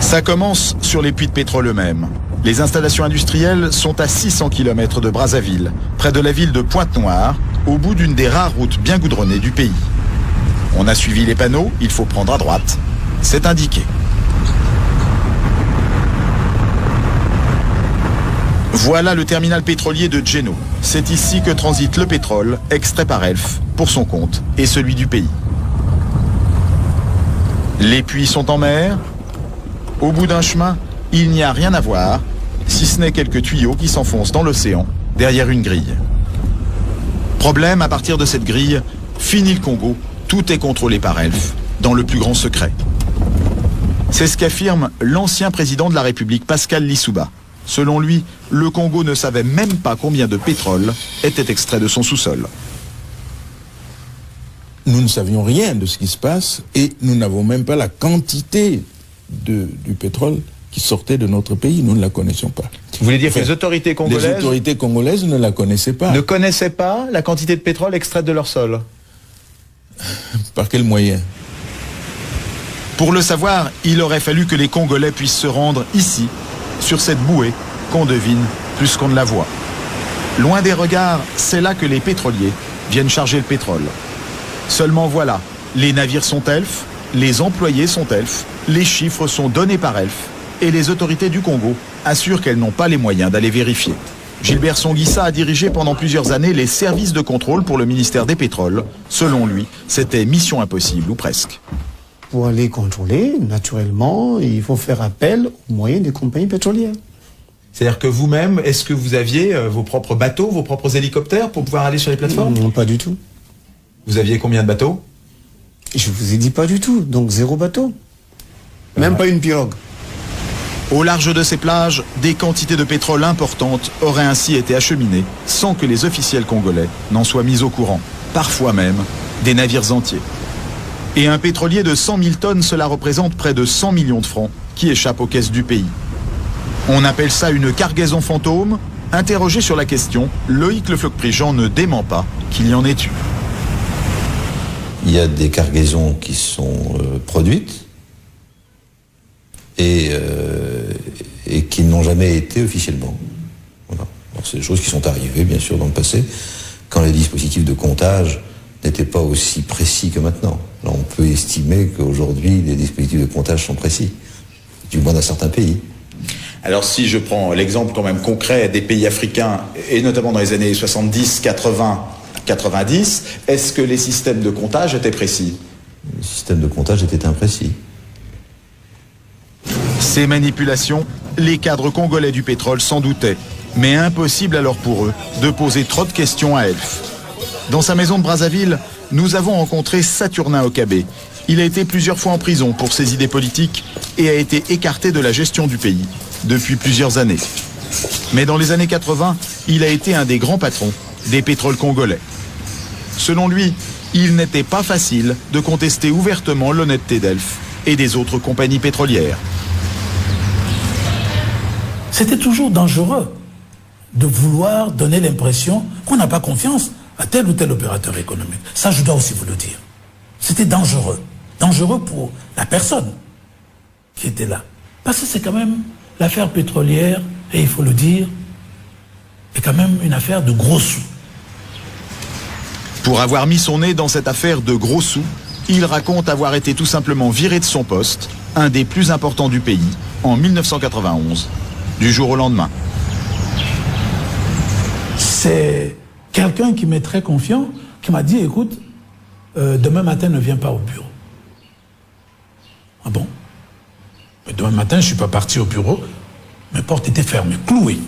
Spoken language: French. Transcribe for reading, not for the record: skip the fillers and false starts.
Ça commence sur les puits de pétrole eux-mêmes. Les installations industrielles sont à 600 km de Brazzaville, près de la ville de Pointe-Noire, au bout d'une des rares routes bien goudronnées du pays. On a suivi les panneaux, il faut prendre à droite. C'est indiqué. Voilà le terminal pétrolier de Djeno. C'est ici que transite le pétrole, extrait par Elf, pour son compte et celui du pays. Les puits sont en mer. Au bout d'un chemin, il n'y a rien à voir, si ce n'est quelques tuyaux qui s'enfoncent dans l'océan, derrière une grille. Problème, à partir de cette grille, fini le Congo, tout est contrôlé par Elf, dans le plus grand secret. C'est ce qu'affirme l'ancien président de la République, Pascal Lissouba. Selon lui, le Congo ne savait même pas combien de pétrole était extrait de son sous-sol. Nous ne savions rien de ce qui se passe et nous n'avons même pas la quantité du pétrole qui sortait de notre pays. Nous ne la connaissions pas. Vous voulez dire que les autorités congolaises ne la connaissaient pas. Ne connaissaient pas la quantité de pétrole extraite de leur sol? Par quel moyen? Pour le savoir, il aurait fallu que les Congolais puissent se rendre ici, sur cette bouée qu'on devine plus qu'on ne la voit. Loin des regards, c'est là que les pétroliers viennent charger le pétrole. Seulement voilà, les navires sont elfes, les employés sont elfes, les chiffres sont donnés par elfes et les autorités du Congo assurent qu'elles n'ont pas les moyens d'aller vérifier. Gilbert Songuissa a dirigé pendant plusieurs années les services de contrôle pour le ministère des Pétroles. Selon lui, c'était mission impossible ou presque. Pour aller contrôler, naturellement, il faut faire appel aux moyens des compagnies pétrolières. C'est-à-dire que vous-même, est-ce que vous aviez vos propres bateaux, vos propres hélicoptères pour pouvoir aller sur les plateformes? Non, pas du tout. Vous aviez combien de bateaux? Je vous ai dit pas du tout, donc 0 bateau. Même pas une pirogue. Au large de ces plages, des quantités de pétrole importantes auraient ainsi été acheminées sans que les officiels congolais n'en soient mis au courant. Parfois même, des navires entiers. Et un pétrolier de 100 000 tonnes, cela représente près de 100 millions de francs qui échappent aux caisses du pays. On appelle ça une cargaison fantôme. Interrogé sur la question, Loïc Le Floch-Prigent ne dément pas qu'il y en ait eu. Il y a des cargaisons qui sont produites et qui n'ont jamais été officiellement. Voilà. C'est des choses qui sont arrivées, bien sûr, dans le passé, quand les dispositifs de comptage n'étaient pas aussi précis que maintenant. Alors, on peut estimer qu'aujourd'hui, les dispositifs de comptage sont précis, du moins dans certains pays. Alors si je prends l'exemple quand même concret des pays africains, et notamment dans les années 70, 80, 90, est-ce que les systèmes de comptage étaient précis? Les systèmes de comptage étaient imprécis. Ces manipulations, les cadres congolais du pétrole s'en doutaient, mais impossible alors pour eux de poser trop de questions à Elf. Dans sa maison de Brazzaville, nous avons rencontré Saturnin Okabé. Il a été plusieurs fois en prison pour ses idées politiques et a été écarté de la gestion du pays depuis plusieurs années. Mais dans les années 80, il a été un des grands patrons des pétroles congolais. Selon lui, il n'était pas facile de contester ouvertement l'honnêteté d'Elf et des autres compagnies pétrolières. C'était toujours dangereux de vouloir donner l'impression qu'on n'a pas confiance à tel ou tel opérateur économique. Ça, je dois aussi vous le dire. C'était dangereux. Dangereux pour la personne qui était là. Parce que c'est quand même l'affaire pétrolière, et il faut le dire, est quand même une affaire de gros sous. Pour avoir mis son nez dans cette affaire de gros sous, il raconte avoir été tout simplement viré de son poste, un des plus importants du pays, en 1991, du jour au lendemain. C'est quelqu'un qui m'est très confiant, qui m'a dit, écoute, demain matin ne viens pas au bureau. Ah bon? Mais demain matin, je ne suis pas parti au bureau, mes portes étaient fermées, clouées.